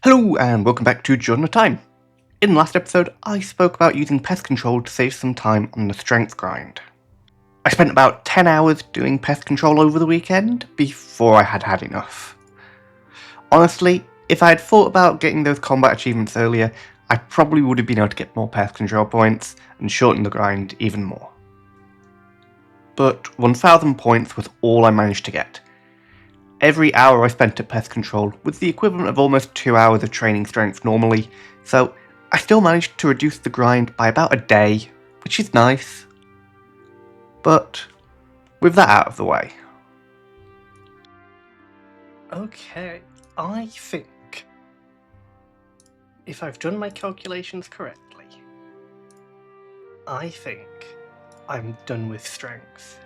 Hello and welcome back to Journal of Time. In the last episode, I spoke about using pest control to save some time on the strength grind. I spent about 10 hours doing pest control over the weekend before I had had enough. Honestly, if I had thought about getting those combat achievements earlier, I probably would have been able to get more pest control points and shorten the grind even more. But 1000 points was all I managed to get. Every hour I spent at pest control was the equivalent of almost 2 hours of training strength normally, so I still managed to reduce the grind by about a day, which is nice. But with that out of the way. Okay, I think if I've done my calculations correctly, I think I'm done with strength.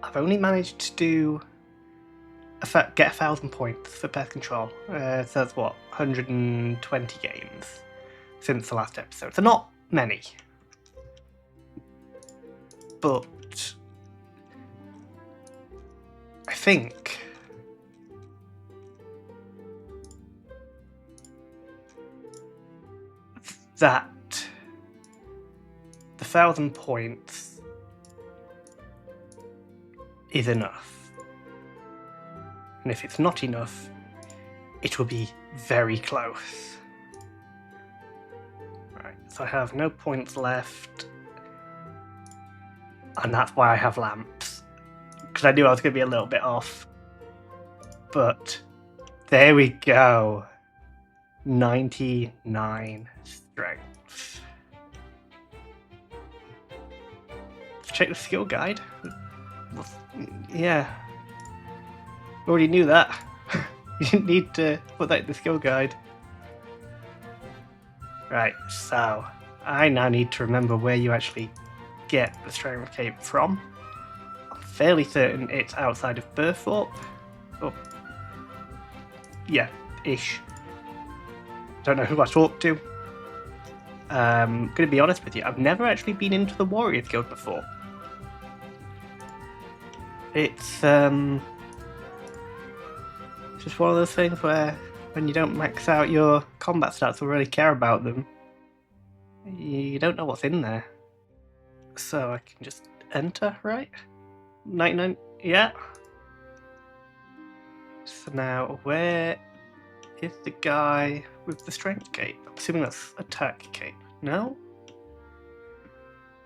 I've only managed to get 1000 points for pest control. So that's what, 120 games since the last episode. So not many. But I think that the 1000 points is enough. And if it's not enough, it will be very close. Right, so I have no points left. And that's why I have lamps. Because I knew I was going to be a little bit off. But there we go. 99 strength. Let's check the skill guide. Yeah. Already knew that. You didn't need to put that in the skill guide. Right, so I now need to remember where you actually get the strength cape from. I'm fairly certain it's outside of Burthorpe. Oh, yeah, ish. Don't know who I talked to. Gonna be honest with you, I've never actually been into the Warriors Guild before. It's just one of those things where when you don't max out your combat stats or really care about them, you don't know what's in there. So I can just enter, right? 99, yeah. So now, where is the guy with the strength cape? I'm assuming that's attack cape. No?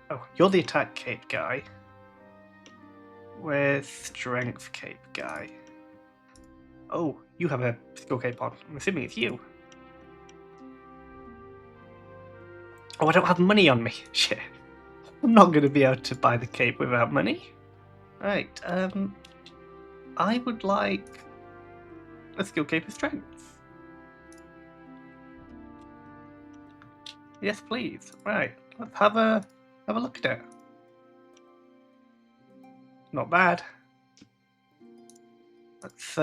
Oh, you're the attack cape guy. Where's strength cape guy? Oh, you have a skill cape on. I'm assuming it's you. Oh, I don't have money on me. Shit. I'm not going to be able to buy the cape without money. Right, I would like a skill cape of strength. Yes, please. Right, let's have a look at it. Not bad. Let's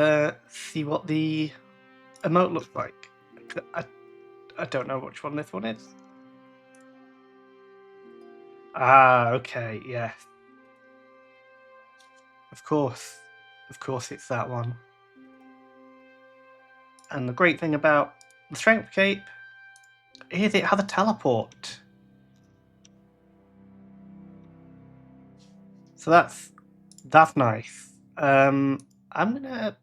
see what the emote looks like. I don't know which one this one is. Ah, okay, yes. Of course it's that one. And the great thing about the strength cape is it has a teleport. So that's nice. I'm gonna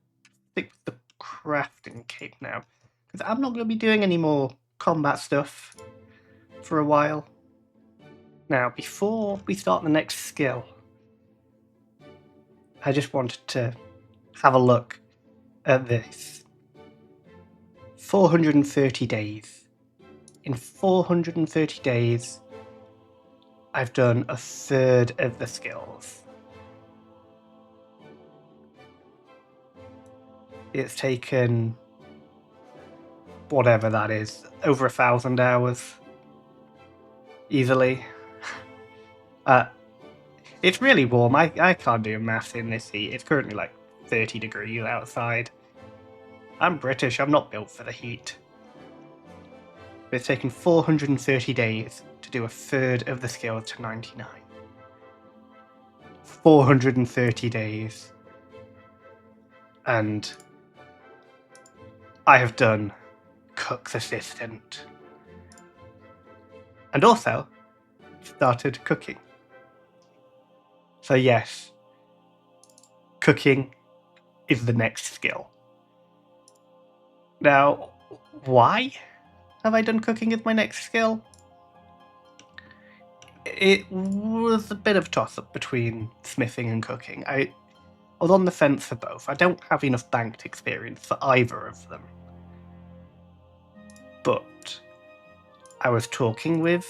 stick with the crafting cape now, because I'm not gonna be doing any more combat stuff for a while. Now, before we start the next skill, I just wanted to have a look at this. 430 days. In 430 days, I've done a third of the skills. It's taken whatever that is, over 1,000 hours. Easily. It's really warm. I can't do maths in this heat. It's currently like 30 degrees outside. I'm British, I'm not built for the heat. But it's taken 430 days to do a third of the skill to 99. 430 days. And I have done cook's assistant. And also started cooking. So yes, cooking is the next skill. Now, why have I done cooking as my next skill? It was a bit of a toss-up between smithing and cooking. I was on the fence for both. I don't have enough banked experience for either of them. But I was talking with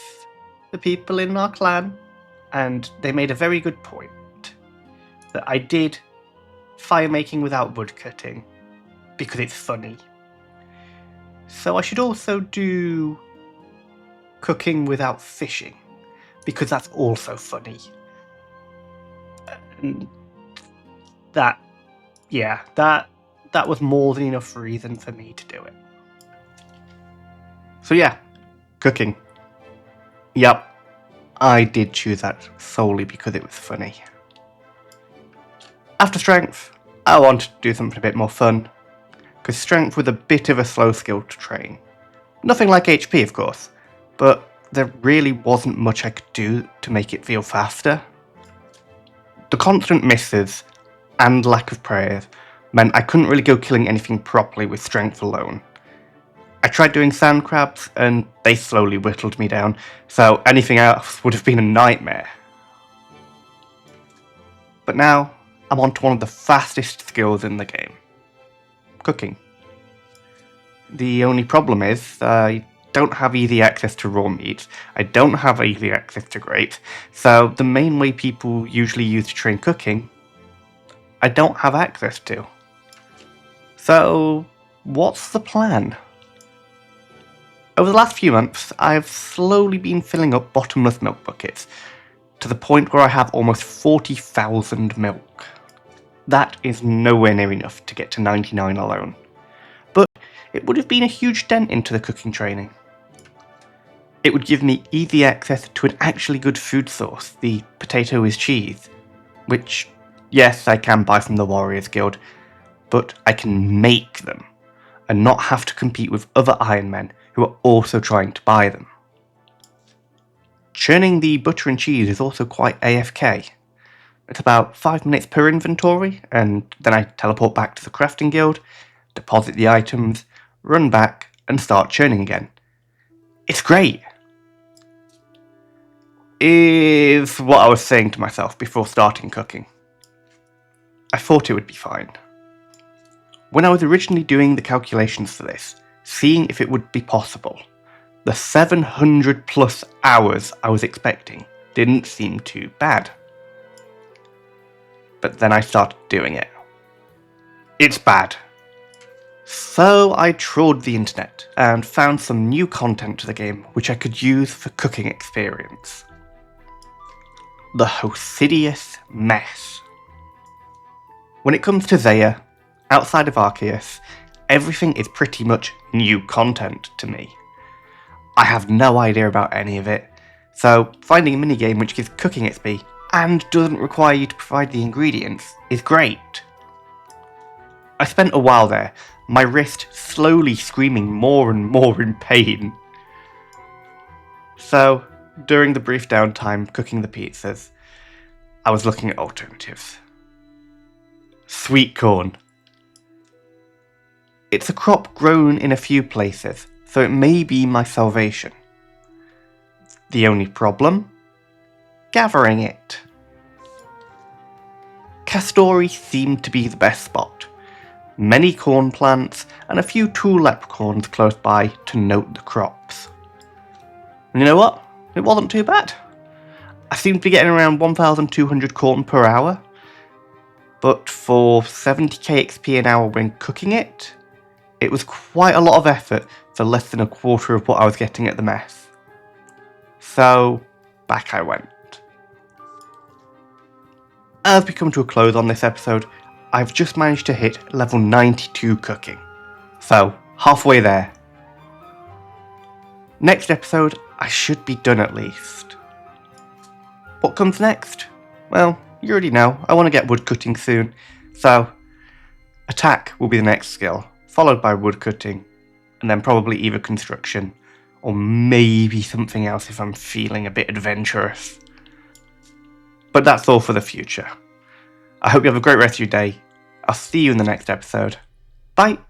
the people in our clan, and they made a very good point that I did fire making without wood cutting because it's funny. So I should also do cooking without fishing because that's also funny. And that was more than enough reason for me to do it. So yeah, cooking. Yep, I did choose that solely because it was funny. After strength, I wanted to do something a bit more fun, because strength was a bit of a slow skill to train. Nothing like HP, of course, but there really wasn't much I could do to make it feel faster. The constant misses and lack of prayers meant I couldn't really go killing anything properly with strength alone. I tried doing sand crabs and they slowly whittled me down, so anything else would have been a nightmare. But now, I'm on to one of the fastest skills in the game. Cooking. The only problem is, I don't have easy access to raw meat, I don't have easy access to grapes, so the main way people usually use to train cooking, I don't have access to. So, what's the plan? Over the last few months, I've slowly been filling up bottomless milk buckets, to the point where I have almost 40,000 milk. That is nowhere near enough to get to 99 alone. But it would have been a huge dent into the cooking training. It would give me easy access to an actually good food source, the potato with cheese, which, yes, I can buy from the Warriors Guild, but I can make them, and not have to compete with other Ironmen who are also trying to buy them. Churning the butter and cheese is also quite AFK. It's about 5 minutes per inventory, and then I teleport back to the crafting guild, deposit the items, run back, and start churning again. It's great! Is what I was saying to myself before starting cooking. I thought it would be fine. When I was originally doing the calculations for this, seeing if it would be possible, the 700 plus hours I was expecting didn't seem too bad. But then I started doing it. It's bad. So I trawled the internet and found some new content to the game which I could use for cooking experience. The Hosidious Mess. When it comes to Zaya, outside of Arceus, everything is pretty much new content to me. I have no idea about any of it, so finding a minigame which gives cooking XP and doesn't require you to provide the ingredients is great. I spent a while there, my wrist slowly screaming more and more in pain. So, during the brief downtime cooking the pizzas, I was looking at alternatives. Sweet corn. It's a crop grown in a few places, so it may be my salvation. The only problem? Gathering it. Castori seemed to be the best spot. Many corn plants and a few tall leprechauns close by to note the crops. And you know what? It wasn't too bad. I seemed to be getting around 1,200 corn per hour, but for 70k XP an hour when cooking it, it was quite a lot of effort for less than a quarter of what I was getting at the mess. So, back I went. As we come to a close on this episode, I've just managed to hit level 92 cooking. So, halfway there. Next episode, I should be done at least. What comes next? Well, you already know, I want to get woodcutting soon. So, attack will be the next skill. followed by woodcutting, and then probably either construction, or maybe something else if I'm feeling a bit adventurous. But that's all for the future. I hope you have a great rest of your day. I'll see you in the next episode. Bye!